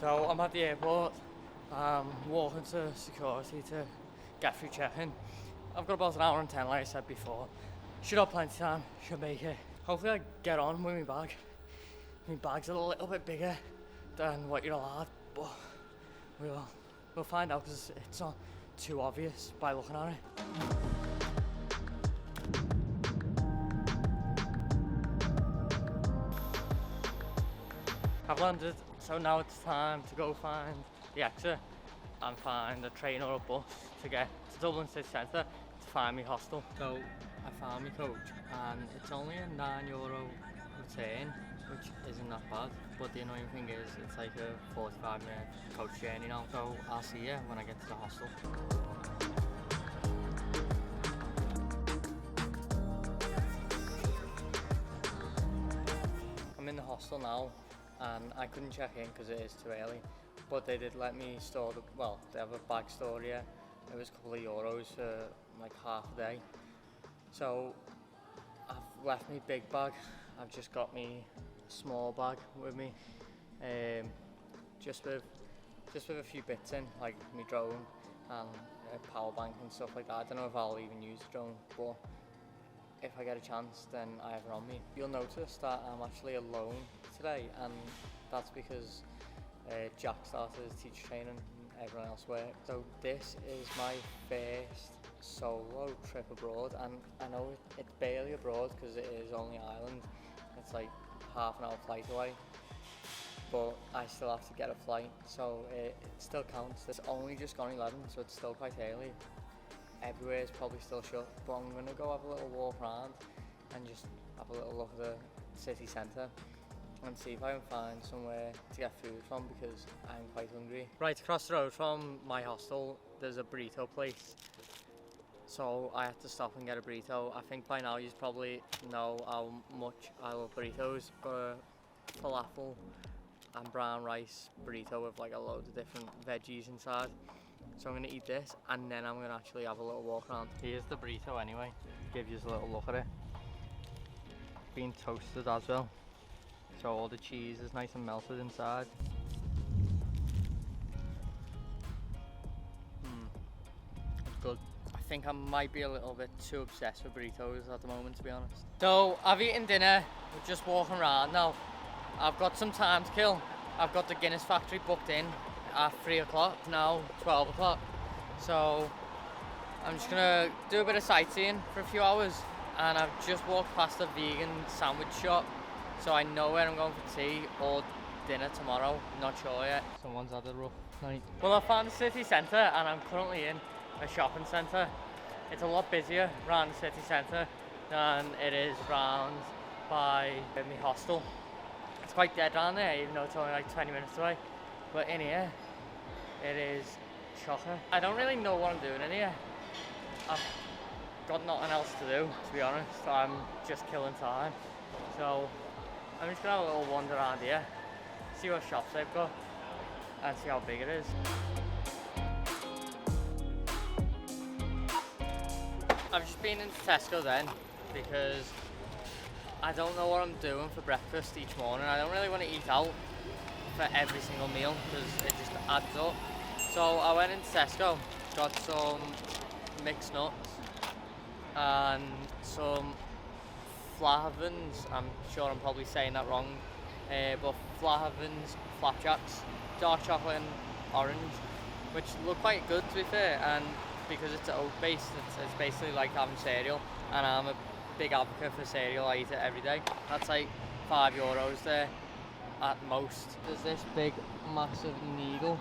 So I'm at the airport, walking to security to get through check-in. I've got about an hour and 10 like I said before. Should have plenty of time, should make it. Hopefully I get on with my bag. My bag's a little bit bigger than what you're allowed, but we'll find out because it's not too obvious by looking at it. I've landed, so now it's time to go find the exit and find a train or a bus to get to Dublin city centre to find my hostel. So I found my coach and it's only a €9 return, which isn't that bad, but the annoying thing is it's like a 45-minute coach journey now, so I'll see you when I get to the hostel. I'm in the hostel now and I couldn't check in because it is too early, but they did let me store they have a bag store here. It was a couple of euros for like half a day. So I've left my big bag, I've just got me small bag with me, just with a few bits in, like my drone and a power bank and stuff like that. I don't know if I'll even use the drone, but if I get a chance then I have it on me. You'll notice that I'm actually alone today, and that's because Jack started his teacher training and everyone else worked. So this is my first solo trip abroad, and I know it's barely abroad because it is only Ireland. It's like half an hour flight away, but I still have to get a flight, so it still counts. It's only just gone 11, so it's still quite early. Everywhere is probably still shut, but I'm going to go have a little walk around and just have a little look at the city centre and see if I can find somewhere to get food from because I'm quite hungry. Right across the road from my hostel there's a burrito place, so I had to stop and get a burrito. I think by now you probably know how much I love burritos. Got a falafel and brown rice burrito with like a load of different veggies inside. So I'm going to eat this and then I'm going to actually have a little walk around. Here's the burrito anyway, give you a little look at it. It's been toasted as well, so all the cheese is nice and melted inside. It's good. I think I might be a little bit too obsessed with burritos at the moment, to be honest. So I've eaten dinner, we're just walking around now. I've got some time to kill. I've got the Guinness factory booked in at 3 o'clock, now 12 o'clock. So I'm just gonna do a bit of sightseeing for a few hours, and I've just walked past a vegan sandwich shop, so I know where I'm going for tea or dinner tomorrow. Not sure yet. Someone's had a rough night. Well, I found the city centre and I'm currently in a shopping centre. It's a lot busier around the city centre than it is round by my hostel. It's quite dead down there, even though it's only like 20 minutes away. But in here, it is chocker. I don't really know what I'm doing in here. I've got nothing else to do, to be honest. I'm just killing time. So I'm just gonna have a little wander around here, see what shops they've got, and see how big it is. I've just been into Tesco then, because I don't know what I'm doing for breakfast each morning. I don't really want to eat out for every single meal because it just adds up. So I went into Tesco, got some mixed nuts and some Flahavens. I'm sure I'm probably saying that wrong, but Flahavens flapjacks, dark chocolate and orange, which look quite good to be fair, and because it's oat based, it's basically like having cereal, and I'm a big advocate for cereal. I eat it every day. That's like €5 there at most. There's this big massive needle.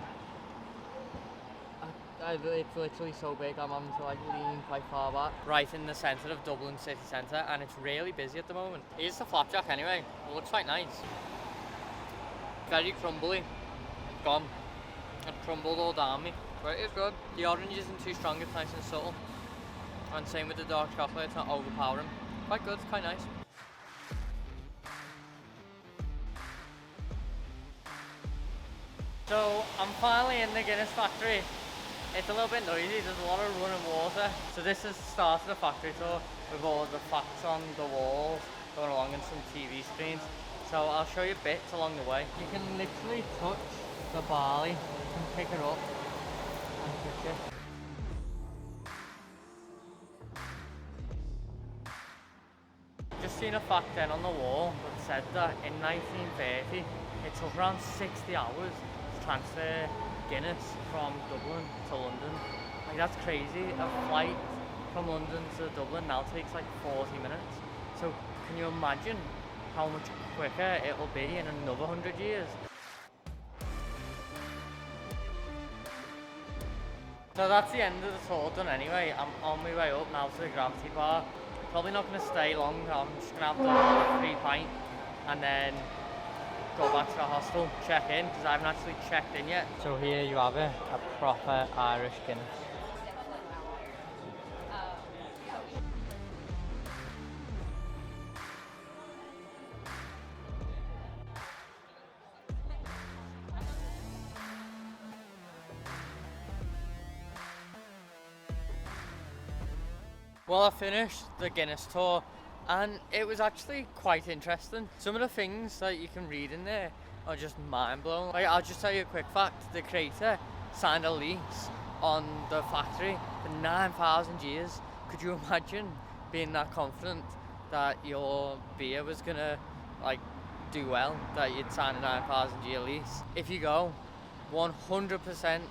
It's literally so big I'm having to like lean quite far back. Right in the centre of Dublin city centre, and it's really busy at the moment. Here's the flapjack anyway, it looks quite nice. Very crumbly, it's gone. It crumbled all down me, but it's good. The orange isn't too strong, it's nice and subtle. And same with the dark chocolate, it's not overpowering. Quite good, quite nice. So I'm finally in the Guinness factory. It's a little bit noisy, there's a lot of running water. So this is the start of the factory tour with all the facts on the walls going along and some TV screens. So I'll show you bits along the way. You can literally touch the barley, you can pick it up and cook it. Just seen a fact then on the wall that said that in 1930 it took around 60 hours to transfer Guinness from Dublin to London. Like, that's crazy. A flight from London to Dublin now takes like 40 minutes. So can you imagine how much quicker it'll be in another 100 years? So that's the end of the tour done anyway. I'm on my way up now to the gravity bar. Probably not going to stay long. I'm just going to have the 3 pint and then go back to the hostel, check in, because I haven't actually checked in yet. So here you have it, a proper Irish Guinness. Well, I finished the Guinness tour and it was actually quite interesting. Some of the things that you can read in there are just mind-blowing. Like, I'll just tell you a quick fact. The creator signed a lease on the factory for 9,000 years. Could you imagine being that confident that your beer was gonna like do well, that you'd sign a 9,000 year lease? If you go, 100%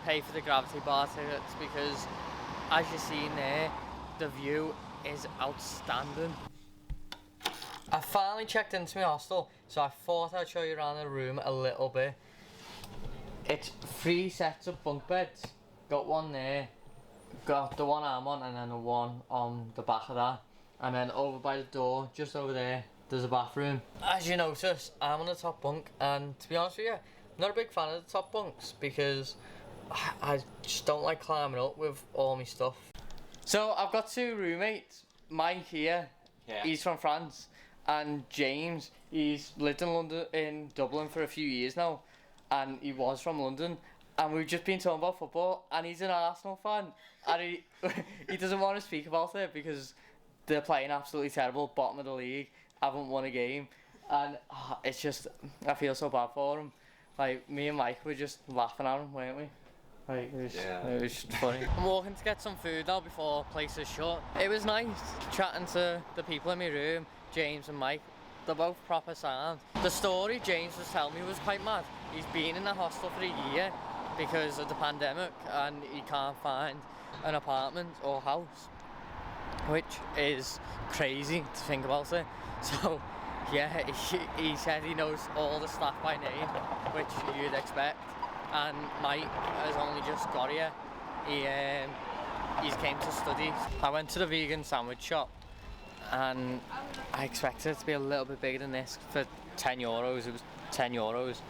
pay for the gravity bar tickets, because as you're seeing there, the view is outstanding. I finally checked into my hostel, so I thought I'd show you around the room a little bit. It's 3 sets of bunk beds. Got one there, got the one I'm on, and then the one on the back of that. And then over by the door, just over there, there's a bathroom. As you notice, I'm on the top bunk, and to be honest with you, I'm not a big fan of the top bunks because I just don't like climbing up with all my stuff. So I've got 2 roommates, Mike here, he's from France, and James, he's lived in Dublin for a few years now, and he was from London, and we've just been talking about football, and he's an Arsenal fan, and he doesn't want to speak about it because they're playing absolutely terrible, bottom of the league, haven't won a game, and it's just, I feel so bad for him. Like, me and Mike were just laughing at him, weren't we? Like, it was just funny. I'm walking to get some food now before places shut. It was nice chatting to the people in my room, James and Mike. They're both proper sound. The story James was telling me was quite mad. He's been in the hostel for a year because of the pandemic and he can't find an apartment or house, which is crazy to think about it. So yeah, he said he knows all the staff by name, which you'd expect. And Mike has only just got here. He's came to study. I went to the vegan sandwich shop and I expected it to be a little bit bigger than this for €10. It was €10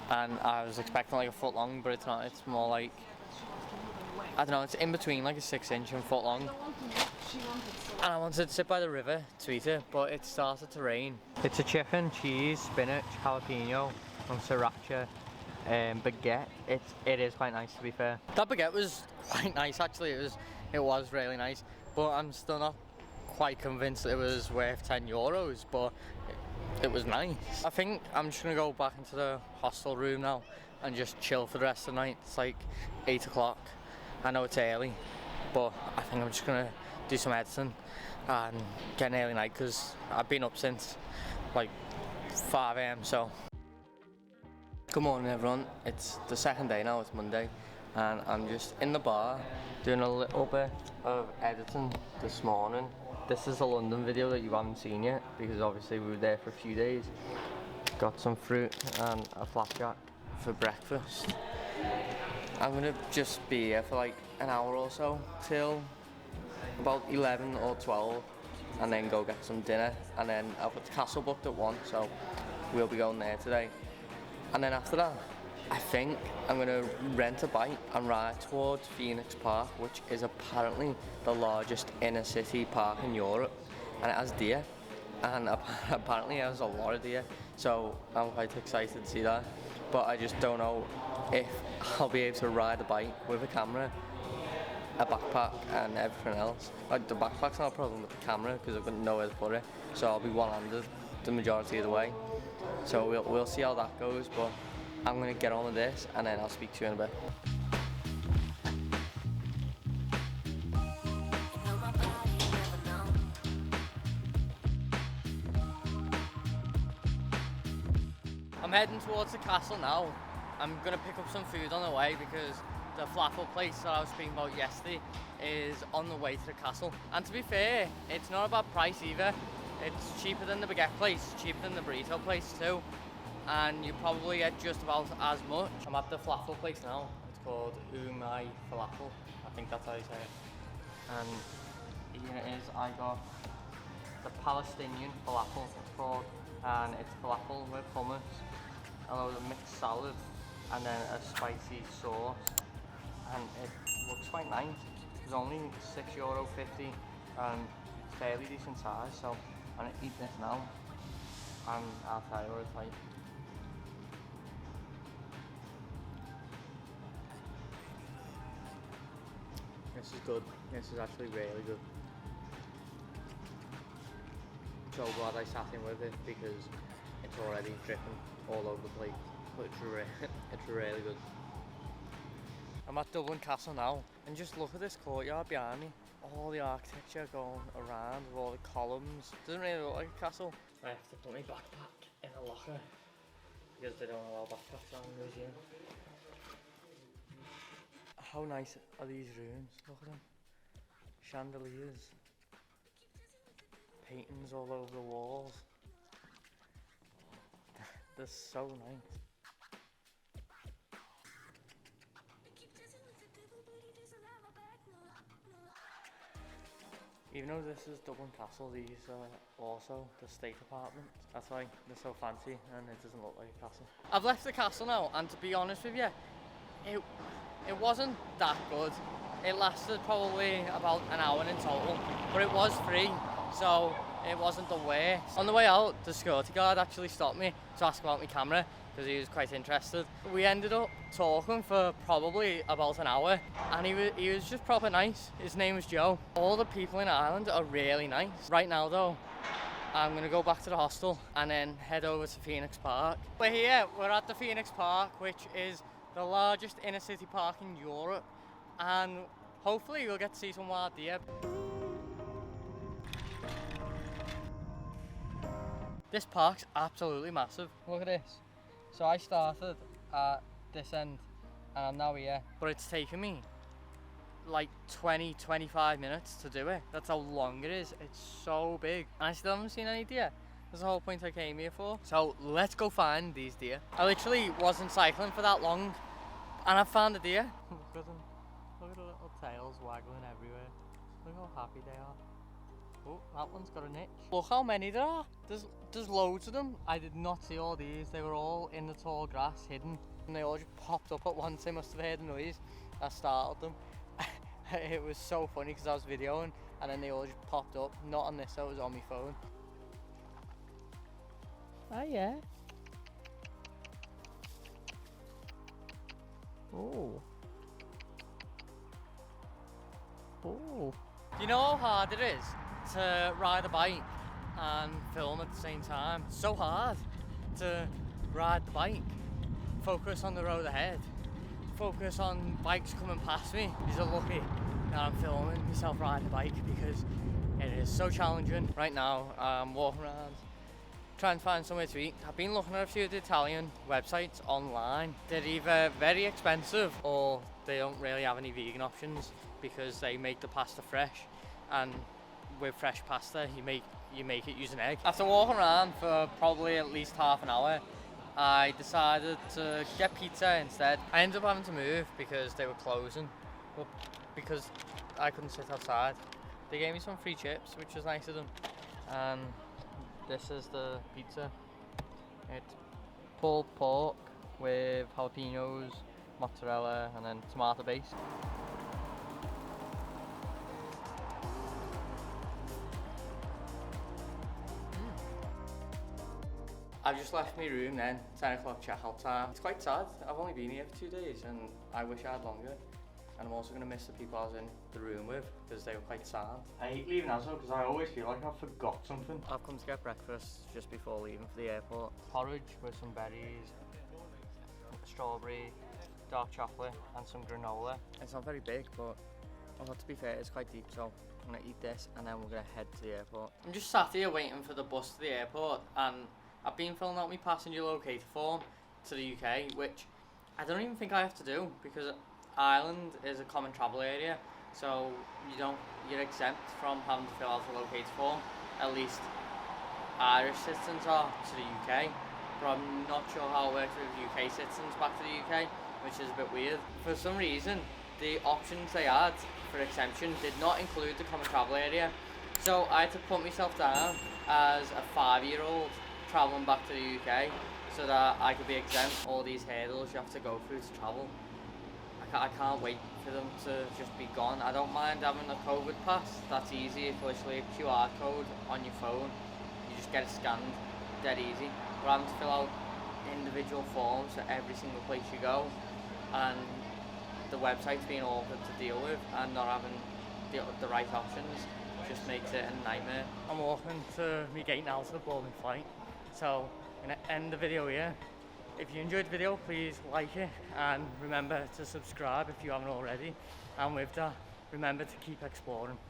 and I was expecting like a foot long, but it's not. It's more like, I don't know, it's in between like a 6-inch and foot long. And I wanted to sit by the river to eat it, but it started to rain. It's a chicken, cheese, spinach, jalapeno and sriracha baguette. It is quite nice, to be fair. That baguette was quite nice actually. It was really nice, but I'm still not quite convinced it was worth €10, but it was nice. I think I'm just gonna go back into the hostel room now and just chill for the rest of the night. It's like 8 o'clock. I know it's early, but I think I'm just gonna do some editing and get an early night because I've been up since like 5 AM, so. Good morning everyone, it's the second day now, it's Monday, and I'm just in the bar doing a little bit of editing this morning. This is a London video that you haven't seen yet because obviously we were there for a few days. Got some fruit and a flapjack for breakfast. I'm gonna just be here for like an hour or so till about 11 or 12 and then go get some dinner, and then I've got the castle booked at 1, so we'll be going there today. And then after that, I think I'm gonna rent a bike and ride towards Phoenix Park, which is apparently the largest inner city park in Europe, and it has deer, and apparently it has a lot of deer, so I'm quite excited to see that. But I just don't know if I'll be able to ride a bike with a camera, a backpack and everything else. Like, the backpack's not a problem with the camera because I've got nowhere to put it, so I'll be one-handed the majority of the way. So we'll see how that goes, but I'm gonna get on with this and then I'll speak to you in a bit. I'm heading towards the castle now. I'm gonna pick up some food on the way because the falafel place that I was speaking about yesterday is on the way to the castle. And to be fair, it's not a bad price either. It's cheaper than the baguette place, cheaper than the burrito place too. And you probably get just about as much. I'm at the falafel place now. It's called Umai Falafel. I think that's how you say it. And here it is. I got the Palestinian falafel, it's called. And it's falafel with hummus, a load of mixed salad, and then a spicy sauce. And it looks quite nice. It's only €6.50 and it's fairly decent size. So I'm gonna eat this now and I'll tell you what it's like. This is good. This is actually really good. So glad I sat in with it because it's already dripping all over the plate. But it's really good. I'm at Dublin Castle now, and just look at this courtyard behind me. All the architecture going around with all the columns. Doesn't really look like a castle. I have to put my backpack in a locker because they don't allow backpacks around the museum. How nice are these rooms? Look at them. Chandeliers. Paintings all over the walls. They're so nice. Even though this is Dublin Castle, these are also the state apartments. That's why they're so fancy and it doesn't look like a castle. I've left the castle now, and to be honest with you, it wasn't that good. It lasted probably about an hour in total, but it was free, so it wasn't the worst. On the way out, the security guard actually stopped me to ask about my camera because he was quite interested. We ended up talking for probably about an hour, and he was just proper nice. His name was Joe. All the people in Ireland are really nice. Right now though, I'm gonna go back to the hostel and then head over to Phoenix Park. We're here, we're at the Phoenix Park, which is the largest inner city park in Europe, and hopefully we'll get to see some wild deer. This park's absolutely massive. Look at this. So I started at this end and I'm now here, but it's taken me like 20-25 minutes to do it. That's how long it is. It's so big and I still haven't seen any deer. That's the whole point I came here for. So let's go find these deer. I literally wasn't cycling for that long and I found a deer. Look at them. Look at the little tails waggling everywhere. Look how happy they are. Oh, that one's got a niche. Look how many there are. There's loads of them. I did not see all these. They were all in the tall grass, hidden. And they all just popped up at once. They must have heard a noise that startled them. It was so funny because I was videoing and then they all just popped up. Not on this, I was on my phone. Oh yeah. Oh. Oh. You know how hard it is to ride a bike and film at the same time? It's so hard to ride the bike, focus on the road ahead, focus on bikes coming past me. You're lucky that I'm filming myself riding a bike because it is so challenging. Right now I'm walking around trying to find somewhere to eat. I've been looking at a few of the Italian websites online. They're either very expensive or they don't really have any vegan options because they make the pasta fresh, and with fresh pasta you make it using egg. After walking around for probably at least half an hour, I decided to get pizza instead. I ended up having to move because they were closing, but because I couldn't sit outside. They gave me some free chips, which was nice of them. And this is the pizza. It's pulled pork with jalapenos, mozzarella, and then tomato base. I've just left my room then, 10 o'clock check-out time. It's quite sad. I've only been here for 2 days and I wish I had longer. And I'm also going to miss the people I was in the room with because they were quite sad. I hate leaving Oslo because I always feel like I've forgot something. I've come to get breakfast just before leaving for the airport. Porridge with some berries, strawberry, dark chocolate and some granola. It's not very big, but well, to be fair, it's quite deep, so I'm gonna eat this and then we're gonna head to the airport. I'm just sat here waiting for the bus to the airport, and I've been filling out my passenger locator form to the UK, which I don't even think I have to do because Ireland is a common travel area, so you're exempt from having to fill out a locator form. At least Irish citizens are to the UK, but I'm not sure how it works with UK citizens back to the UK, which is a bit weird. For some reason, the options they had for exemption did not include the common travel area, so I had to put myself down as a 5-year-old travelling back to the UK so that I could be exempt all these hurdles you have to go through to travel. I can't wait for them to just be gone. I don't mind having a COVID pass, that's easy. It's literally a QR code on your phone, you just get it scanned, dead easy. But having to fill out individual forms for every single place you go, and the website's being awkward to deal with and not having the right options just makes it a nightmare. I'm walking to my gate now to the boarding flight, so I'm going to end the video here. If you enjoyed the video, please like it and remember to subscribe if you haven't already, and with that, remember to keep exploring.